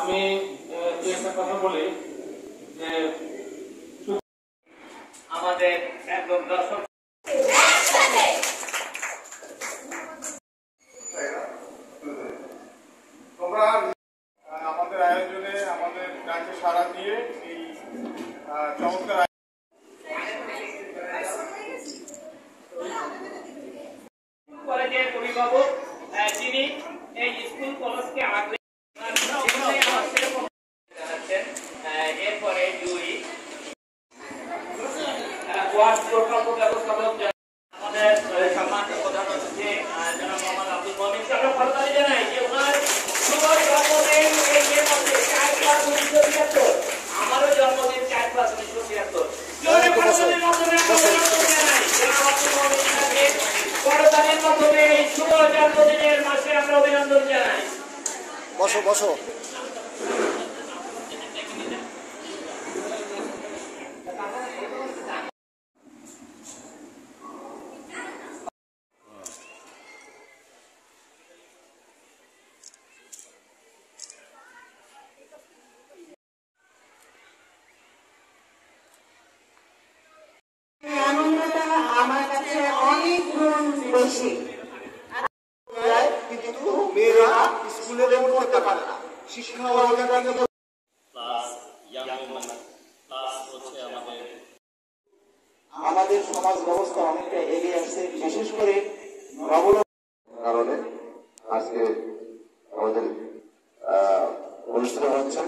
আমি একটা কথা বলি যে আমাদের একদম দর্শক তোমরা আমাদের আয়োজনে আমাদের ডাকে সাড়া দিয়ে এই চমৎকার কলেজের অভিভাবক যিনি এই স্কুল কলেজকে আগে এরপরে দুই ওয়ার্ড প্রকল্প ব্যবস্থাপক আমাদের সম্মানিত প্রধান অতিথি জনাব মোহাম্মদ আব্দুল মমিন আমরা ফরমালি জানাই যে ওনার শুভ জন্মদিন এই যে মধ্যে 4/1973 আমারও জন্মদিন 4/1973 জোরে ফরমালির মাধ্যমে জানাই জনাব আব্দুল মমিনকে করতালির মাধ্যমে এই শুভ জন্মদিনের মাসে আমরা অভিনন্দন জানাই। বসো বসো। আনন্দটা আমার কাছে অনেক গুণ বেশি। কিন্তু মেয়েরা স্কুলে পড়তে পারে না, শিক্ষা অধিকার আমাদের সমাজ ব্যবস্থা অনেকটা এগিয়ে আসছে, বিশেষ করে কারণে আজকে আমাদের অনুষ্ঠান হচ্ছে।